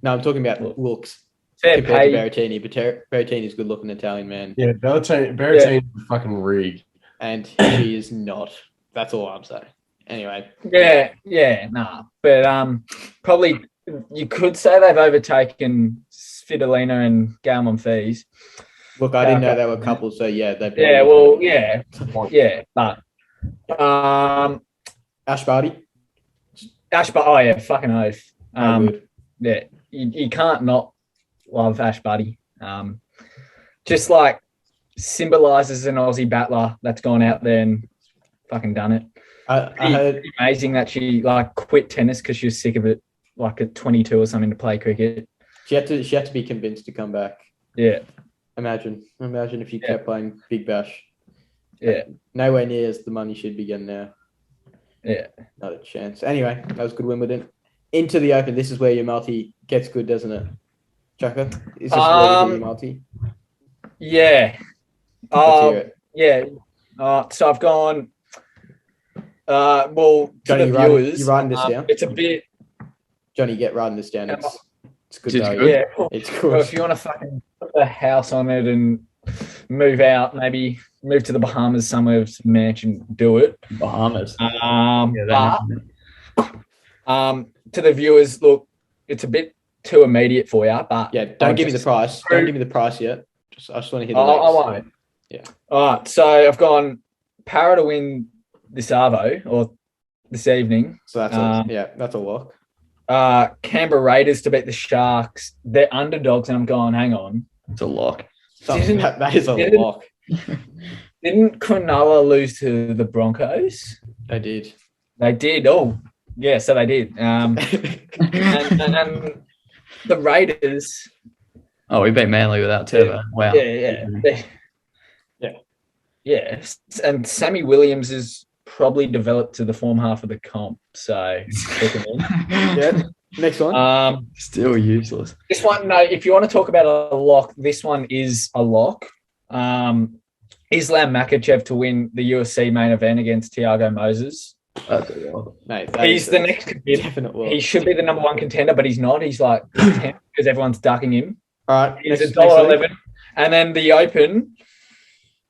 No, I'm talking about looks. Fair compared to Berrettini, but Berrettini's a good-looking Italian man. Yeah, Berrettini's a fucking rig. And she is not. That's all I'm saying. Anyway. But probably you could say they've overtaken Svitolina and Gael Monfils. Look, I didn't know they were couples, so yeah. But Ash Barty? Fucking oath. Yeah, you can't not love Ash Barty. Just like symbolizes an Aussie battler that's gone out there and fucking done it. I heard amazing that she like quit tennis because she was sick of it, like at 22 or something, to play cricket. She had to be convinced to come back. Yeah. Imagine if she kept playing Big Bash. Yeah. Nowhere near as the money she'd be getting now. Yeah. Not a chance. Anyway, that was good Wimbledon. Into the Open. This is where your multi gets good, doesn't it? Chucker? Is this where you do your multi? Yeah. Let's hear it. Yeah. So I've gone. Well, Johnny, to the viewers, you writing this down? It's a bit. Johnny, get writing this down. It's good. Yeah. It's good. Well, if you want to fucking put a house on it and move out, maybe move to the Bahamas somewhere with some mansion, do it. Bahamas. To the viewers, look, it's a bit too immediate for you, but yeah, don't give me the price. Don't give me the price yet. I just want to hear the legs. I won't. Yeah. All right. So I've gone Para to win this Arvo or this evening. So that's a lock. Canberra Raiders to beat the Sharks. They're underdogs, and I'm going, hang on. It's a lock. That is a lock. Didn't Cronulla lose to the Broncos? They did. They did. Oh, yeah, so they did. And the Raiders. Oh, we beat Manly without Turbo. Wow. Yeah. And Sammy Williams is probably developed to the form half of the comp. So, yeah. Next one. Still useless. This one, no, if you want to talk about a lock, this one is a lock. Islam Makhachev to win the UFC main event against Thiago Moses. Mate, he's the next contender. He should be the number one contender, but he's not. He's like 10 because everyone's ducking him. All right. He's $1.11. And then the Open,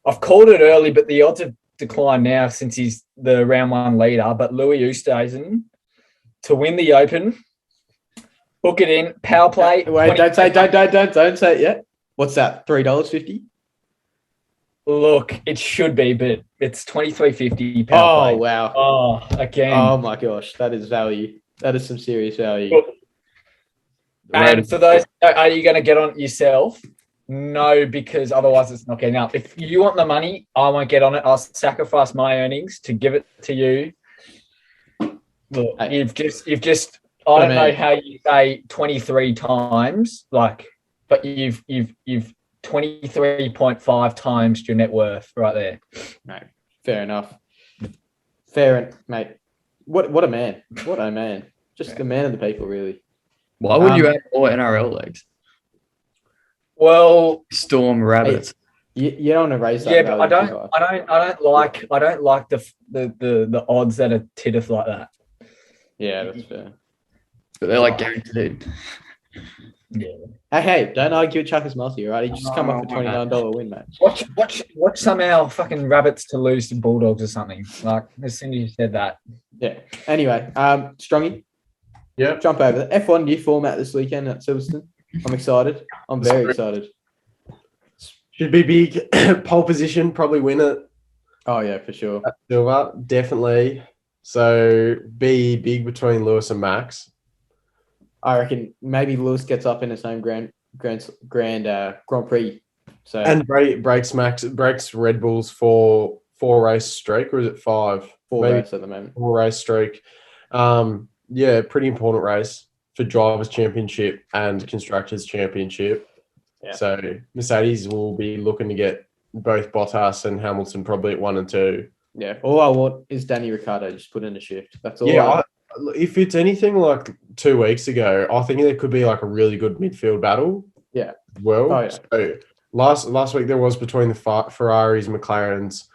I've called it early, but the odds have declined now since he's the round one leader. But Louis Oosthuizen to win the Open, book it in, power play. Wait, don't say it yet. What's that? $3.50? Look, it should be, but it's $23.50 power play. Oh, wow. Oh, again. Oh, my gosh. That is value. That is some serious value. And for those, are you going to get on it yourself? No, because otherwise it's not getting up. If you want the money, I won't get on it. I'll sacrifice my earnings to give it to you. Look, you've just. I don't know how you say 23 times, but you've 23.5 times your net worth right there. Mate, fair enough. Fair, mate. What a man. What a man. Just the man of the people, really. Why would you have more NRL legs? Well, Storm Rabbits. You don't want to raise that. Yeah, but I don't like the odds that are titteth like that. Yeah, that's fair. But they're like guaranteed. Yeah. Hey, don't argue with Chuckers Multi, all right? He just come up with $29 win, mate. Watch somehow fucking Rabbits to lose to Bulldogs or something. Like as soon as you said that. Yeah. Anyway, Strongy. Yeah. Jump over the F1 new format this weekend at Silverstone. I'm excited. I'm very excited. Should be big. Pole position, probably win it. Oh yeah, for sure. Silver, definitely. So be big between Lewis and Max. I reckon maybe Lewis gets up in his own Grand Prix. So and breaks Red Bull's four race streak, or is it 5? 4 race at the moment. 4 race streak. Yeah, pretty important race for Drivers' Championship and Constructors' Championship. Yeah. So Mercedes will be looking to get both Bottas and Hamilton probably at 1 and 2. Yeah, all I want is Danny Ricciardo just put in a shift. That's all. Yeah, if it's anything like 2 weeks ago, I think there could be like a really good midfield battle. Yeah. Well, oh, yeah. So last week there was between the Ferraris, McLarens,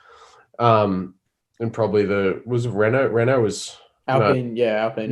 and probably was Renault. Renault was Alpine. No. Yeah, Alpine.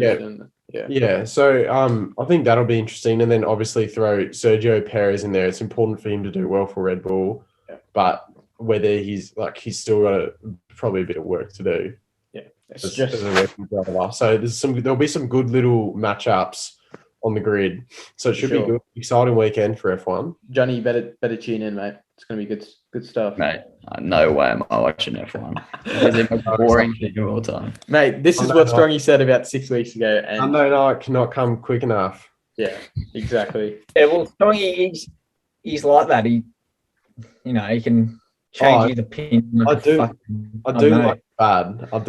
Yeah. Yeah. So I think that'll be interesting, and then obviously throw Sergio Perez in there. It's important for him to do well for Red Bull, but whether he's still got probably a bit of work to do. Yeah, as a working driver. So there'll be some good little matchups on the grid. So it should be a good, exciting weekend for F1. Johnny, you better tune in, mate. It's gonna be good stuff. Mate, no way am I watching F1. It's the most boring thing of all time. Mate, this is what Strongy said about 6 weeks ago. And Sunday night cannot come quick enough. Yeah, exactly. Yeah, well, Strongy, he's like that. He can change the pin. I do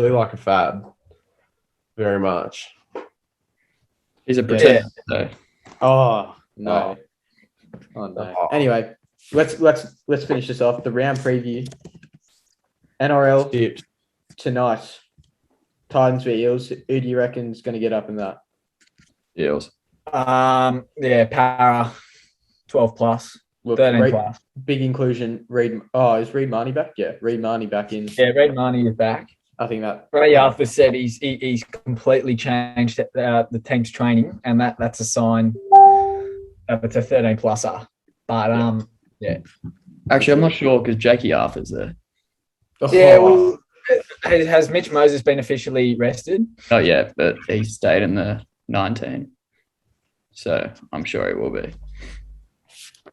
like a fad. Very much. He's a pretender, though. Oh no. Oh no. Anyway, let's finish this off. The round preview. NRL tonight. Titans v Eels. Who do you reckon is going to get up in that? Eels. Yeah, Para 12 plus. Look, 13 plus. Big inclusion. Is Reid Marnie back? Yeah, Reid Marnie back in. Yeah, Reid Marnie is back. I think that. Ray Arthur said he's completely changed the team's training, and that's a sign that it's a 13 pluser. But yeah. Actually, I'm not sure because Jakey Arthur's there. Yeah, well, has Mitch Moses been officially rested? Oh yeah, but he stayed in the 19, so I'm sure he will be.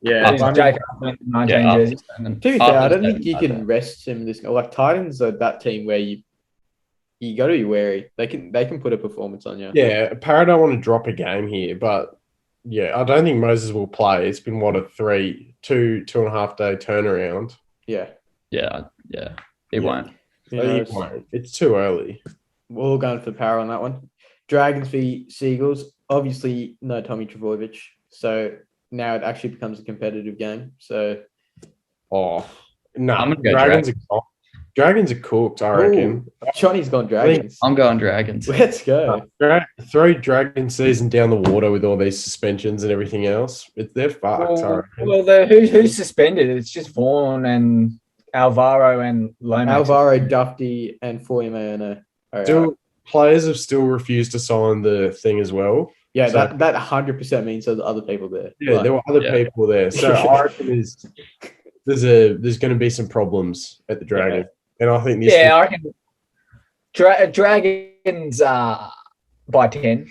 Yeah, Jake Arthur 19 jerseys. To be fair, I don't think you can rest him this. Like Titans are that team where you got to be wary. They can put a performance on you. Yeah, Para don't want to drop a game here, but yeah, I don't think Moses will play. It's been a 2.5 day turnaround. Yeah. He won't. He won't. It's too early. We're all going for Para on that one. Dragons v Seagulls. Obviously, no Tommy Trbojevic, so now it actually becomes a competitive game. So, I'm gonna go Dragons are cooked, I reckon. Johnny's gone Dragons. I'm going Dragons. Let's go. Throw Dragon season down the water with all these suspensions and everything else. They're fucked, I reckon. Well, who's suspended? It's just Vaughan and Alvaro and Lomax. Alvaro, Duffy, and Foyamano. Players have still refused to sign the thing as well. Yeah, so, that 100% means there's other people there. Yeah, there were other people there. So I reckon there's going to be some problems at the Dragon. And I think I reckon Dragons by 10.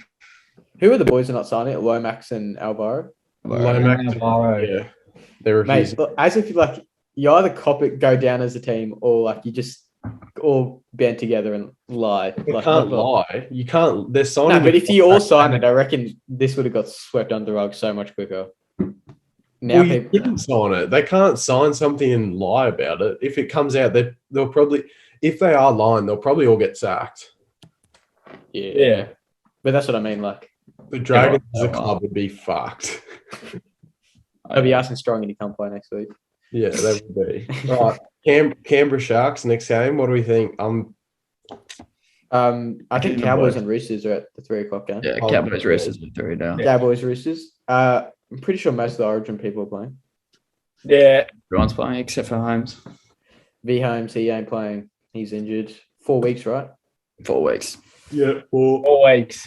Who are the boys who are not signing it? Lomax and Alvaro? Lomax and Alvaro. Yeah. They're refusing. Mate, as if you either cop it, go down as a team, or you just all band together and lie. You can't lie. You can't. They're signing. No, but if you all signed it, I reckon this would have got swept under the rug so much quicker. Now you couldn't sign it. They can't sign something and lie about it. If it comes out, they'll probably, if they are lying, they'll probably all get sacked. Yeah. But that's what I mean. Like the Dragons as a club would be fucked. I'll be asking Strong and he can't play next week. Yeah, that would be. Right. Canberra Sharks next game. What do we think? I think Cowboys and Roosters are at the 3 o'clock game. Yeah, Cowboys Roosters at 3 now. Cowboys Roosters. I'm pretty sure most of the Origin people are playing. Yeah. Everyone's playing except for Holmes. V Holmes, he ain't playing. He's injured. 4 weeks, right? 4 weeks. Yeah, 4 weeks.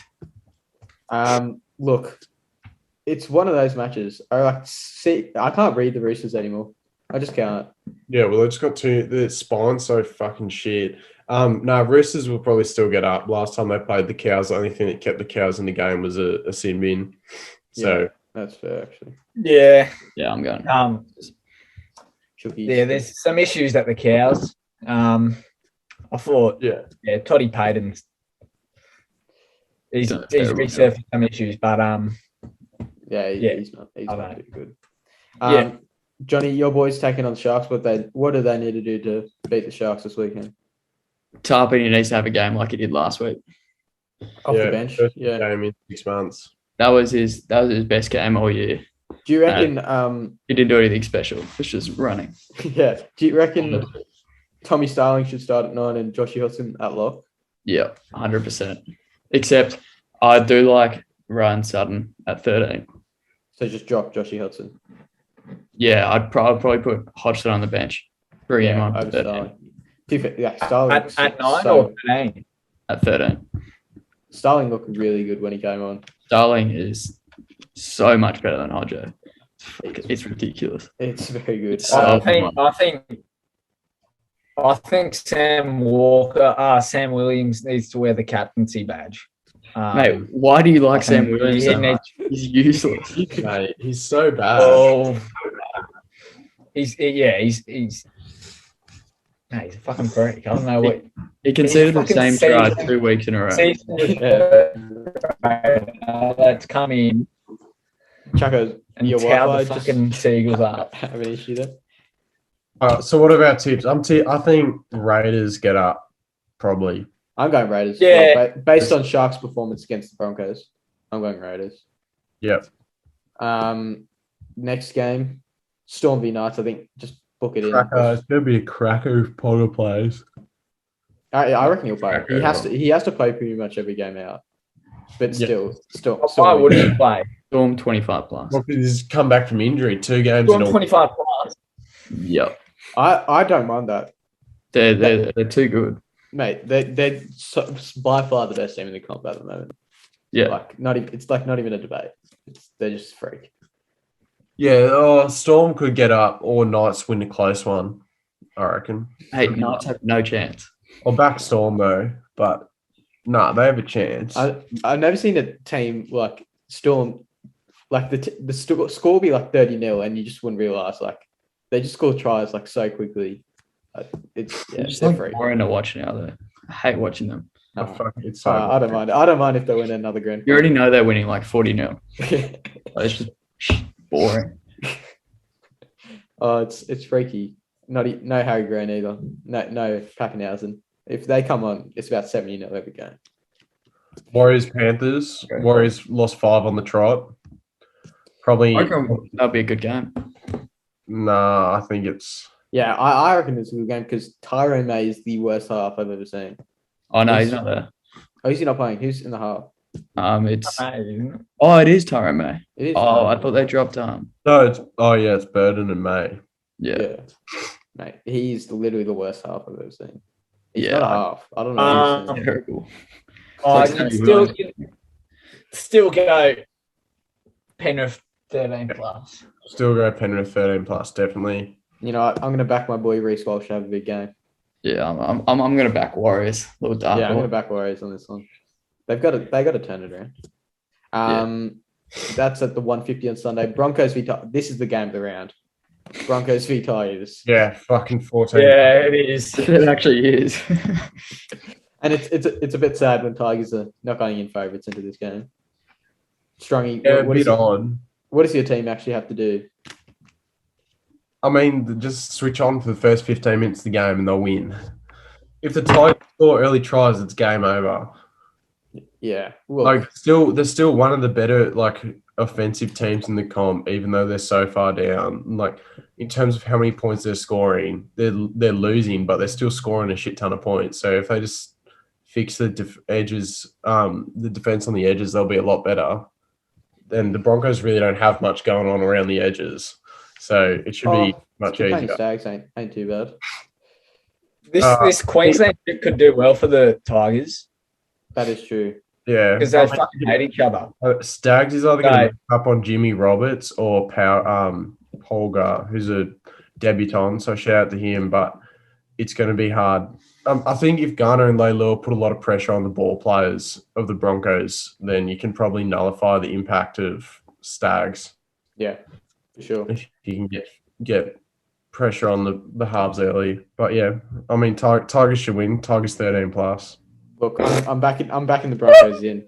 Look, it's one of those matches. I can't read the Roosters anymore. I just can't. Yeah, well, they just got the spine's so fucking shit. No, Roosters will probably still get up. Last time they played the Cows, the only thing that kept the Cows in the game was a sin bin. So yeah, that's fair, actually. Yeah. Yeah, I'm going. Yeah, there's some issues at the Cows. I thought, Toddy Payton's he's resurfaced some issues, but he's not too good. Johnny, your boys taking on the Sharks. What do they need to do to beat the Sharks this weekend? Tarpany needs to have a game like he did last week. Off the bench. Yeah. Game in 6 months. That was his best game all year. Do you reckon he didn't do anything special? It's just running. Yeah. Do you reckon Tommy Starling should start at 9 and Joshy Hudson at lock? Yeah, 100%. Except I do like Ryan Sutton at 13. So just drop Joshy Hudson. Yeah, I'd probably put Hodgson on the bench. Bring him on over 13. Starling at 9 or 13? At 13. Starling looked really good when he came on. Starling is so much better than Hodjo. It's ridiculous. It's very good. I think Sam Williams needs to wear the captaincy badge. Mate, why do you like Sam Williams so much? He's useless. Mate, he's so bad. Oh, he's a fucking freak. I don't know what he conceded the same try 2 weeks in a row. Let's come in. Chuckers, and your Wi-Fi the fucking Seagulls up. Have an issue there. So what about tips? I think Raiders get up, probably. I'm going Raiders. Yeah. Well, based on Sharks' performance against the Broncos, I'm going Raiders. Yep. Next game, Storm v Knights. I think just book it in. It's gonna be a cracker if Potter plays. I reckon he'll play. He has to play pretty much every game out. But still. Why would he play? Storm 25 plus. Well, he's come back from injury, 2 games. Storm 25 plus. Yep. I don't mind that. They're too good. Mate, they're by far the best team in the comp at the moment. Yeah. It's not even a debate. They're just freak. Yeah, Storm could get up or Knights win a close one, I reckon. Hey, Knights have no chance. I'll back Storm though, but they have a chance. I've never seen a team like Storm, like the score will be like 30-0 and you just wouldn't realise like they just score tries like so quickly. It's like boring to watch now though. I hate watching them. I don't mind. I don't mind if they win another grand. You already know they're winning like 40-0. It's just boring. Oh, it's freaky. No Harry Green either. No Pappenhausen. If they come on, it's about 70-0 every game. Warriors Panthers. Warriors lost 5 on the trot. Probably that'll be a good game. Nah, I think it's. Yeah, I reckon it's a good game because Tyrone May is the worst half I've ever seen. Oh no, he's not there. Oh, he's not playing. Who's in the half? It is Tyrone May. It is. I thought they dropped No, it's Burden and May. Yeah. Mate, he's literally the worst half I've ever seen. He's Yeah. not a half. I don't know. Terrible. Still go Penrith 13 plus. Still go Penrith 13 plus, definitely. You know, I'm going to back my boy Reece Walsh to have a big game. Yeah, I'm going to back Warriors. Little dark. Yeah, I'm going to back Warriors on this one. They got to turn it around. That's at the 1:50 on Sunday. Broncos v This is the game of the round. Broncos v Tigers. Yeah, fucking 14. Yeah, it is. It actually is. And it's a bit sad when Tigers are not going in favourites into this game. Strongy, Yeah, a bit odd. what does your team actually have to do? I mean, just switch on for the first 15 minutes of the game and they'll win. If the Tigers score early tries, it's game over. Yeah. Well, Like, they're still one of the better, like, offensive teams in the comp, even though they're so far down. Like, in terms of how many points they're scoring, they're losing, but they're still scoring a shit ton of points. So if they just fix the edges, the defense on the edges, they'll be a lot better. And the Broncos really don't have much going on around the edges. So it should be much easier. Stags ain't too bad. This Queensland trip could do well for the Tigers. That is true. Yeah. Because they fucking hate each other. Stags is either going to make up on Jimmy Roberts or Polgar, who's a debutant. So shout out to him, but it's going to be hard. I think if Garner and Leilua put a lot of pressure on the ball players of the Broncos, then you can probably nullify the impact of Stags. Yeah, for sure. If you can get pressure on the halves early. But yeah, I mean, Tigers should win. Tigers 13 plus. Look, I'm backing the Broncos in.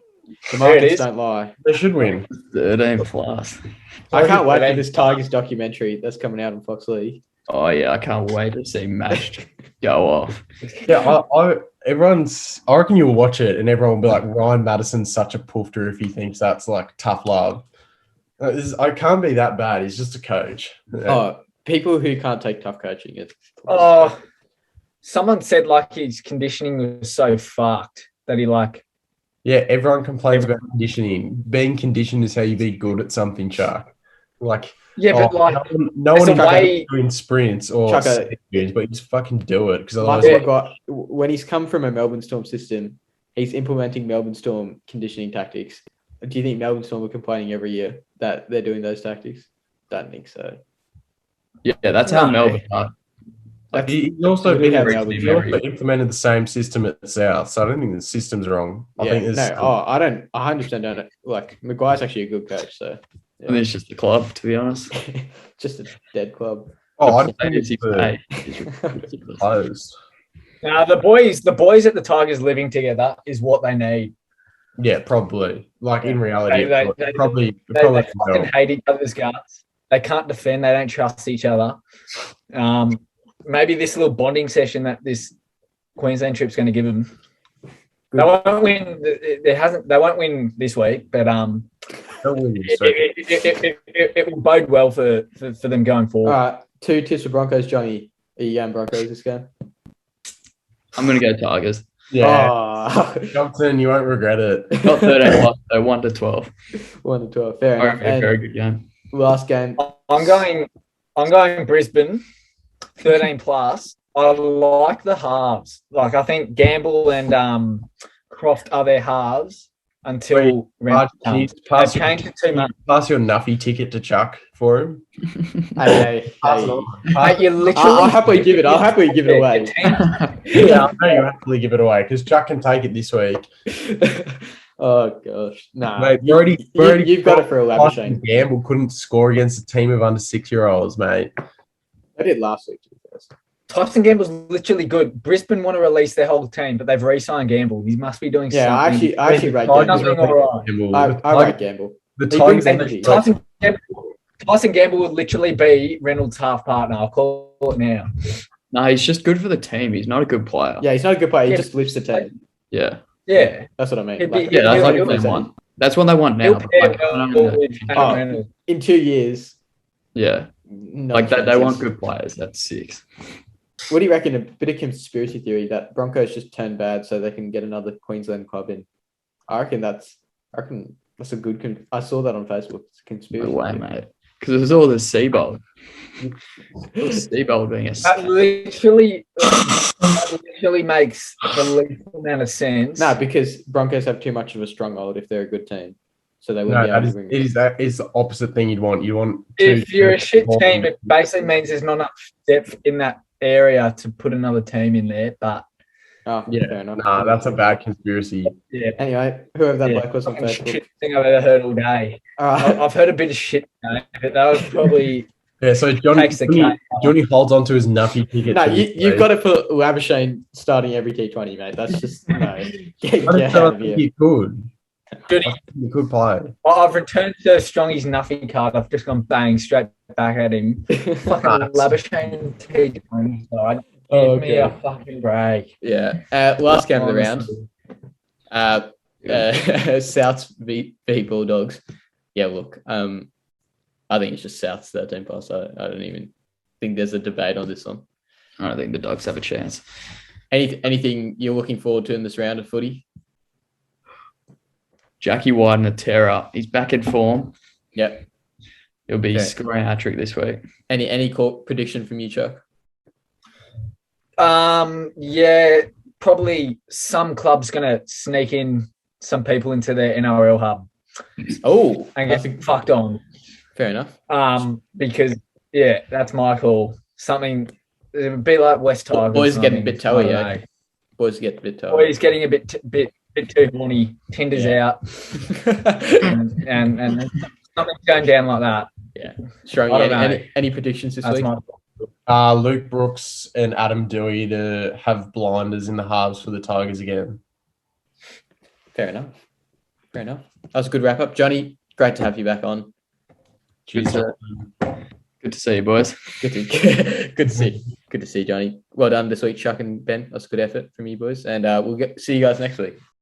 The markets don't lie. They should win. 13 plus. I can't wait for this Tigers documentary that's coming out on Fox League. Oh yeah, I can't wait to see Mashed go off. Yeah, I reckon you'll watch it and everyone will be like, Ryan Madison's such a poofter if he thinks that's like tough love. I can't be that bad. He's just a coach. Oh, people who can't take tough coaching. Someone said like his conditioning was so fucked that he like. Yeah, everyone complains about conditioning. Being conditioned is how you be good at something, Chuck. Like, yeah, but like no one is doing sprints or seconds, but you just fucking do it because otherwise, when he's come from a Melbourne Storm system, he's implementing Melbourne Storm conditioning tactics. Do you think Melbourne Storm are complaining every year that they're doing those tactics? Don't think so. Yeah, that's how Melbourne are. He also implemented the same system at the South, so I don't think the system's wrong. I don't. 100% don't. Like, Maguire's actually a good coach, so. Yeah. I mean, it's just a club, to be honest. Just a dead club. I don't think it's closed. Now the boys at the Tigers living together is what they need. Yeah, probably. Like in reality, they fucking hate each other's guts. They can't defend. They don't trust each other. Maybe this little bonding session that this Queensland trip's going to give them. Good. They won't win. They won't win this week, but it will bode well for them going forward. All right, 2 tips for Broncos, Johnny. Are you going Broncos this game? I'm going to go Tigers. Yeah, Johnson, you won't regret it. Not 13 plus, so 1 to 12. 1 to 12, fair enough. Very good game. Last game, I'm going Brisbane, 13 plus. I like the halves. Like, I think Gamble and Croft are their halves until They've changed it too much. Pass your Nuffy ticket to Chuck for him. Hey. You literally. I'll happily give it away. Yeah, I know you happily give it away because Chuck can take it this week. Oh gosh, nah. Mate, you've got it for a Labuschagne. Gamble couldn't score against a team of under 6-year-olds, mate. They did last week. Tyson Gamble's literally good. Brisbane want to release their whole team, but they've re-signed Gamble. He must be doing something. I actually rate Gamble. I rate Gamble. Tyson Gamble would literally be Reynolds' half partner. I'll call it now. No, he's just good for the team. He's not a good player. Yeah, he's not a good player. He just lifts the team. Yeah. Yeah. That's what I mean. That's like what they want. That's what they want now. In 2 years. Yeah. They want good players. That's 6. What do you reckon? A bit of conspiracy theory that Broncos just turned bad so they can get another Queensland club in. I reckon that's a good. I saw that on Facebook. It's a conspiracy. No way, mate. Because it was all the Seabold. Seabold being a. That literally makes the least amount of sense. No, because Broncos have too much of a stronghold if they're a good team. So they wouldn't be able to bring it. That is the opposite thing you'd want. You want if you're a shit team, it basically means there's not enough depth in that area to put another team in there. But fair enough. Nah, that's a bad conspiracy. Yeah. Anyway, whoever that bloke was on Facebook. Shit thing I've ever heard all day. I've heard a bit of shit, but that was probably Yeah, so Johnny, Takes the Johnny holds on to his nuffy ticket. No, you've got to put Labuschagne starting every T20, mate. That's just no. Get out of here. He could. Dude, He could play. Well, I've returned to Strongy's nothing card. I've just gone bang straight back at him. Fucking Labuschagne T20 side. Give me a fucking break. Yeah. Last game of the round. Souths v Bulldogs. Yeah, look. I think it's just Souths 13 plus. I don't even think there's a debate on this one. I don't think the Dogs have a chance. Anything you're looking forward to in this round of footy? Jackie Wyden, a terror. He's back in form. Yep. He'll be scoring a hat-trick this week. Any call prediction from you, Chuck? Yeah, probably some club's going to sneak in some people into their NRL hub. Oh. And get fucked on. Fair enough. Because, yeah, that's my call. Something, it would be like West Tigers. Boys getting a bit toey, yeah. Boys get a bit toey. Boys getting a bit too horny. Tinder's out. and something's going down like that. Yeah. Strong. Any predictions this week? Luke Brooks and Adam Dewey to have blinders in the halves for the Tigers again. Fair enough. That was a good wrap up. Johnny, great to have you back on. Cheers. Good to see you, boys. Good to see you, Johnny. Well done this week, Chuck and Ben. That's a good effort from you boys. And we'll see you guys next week.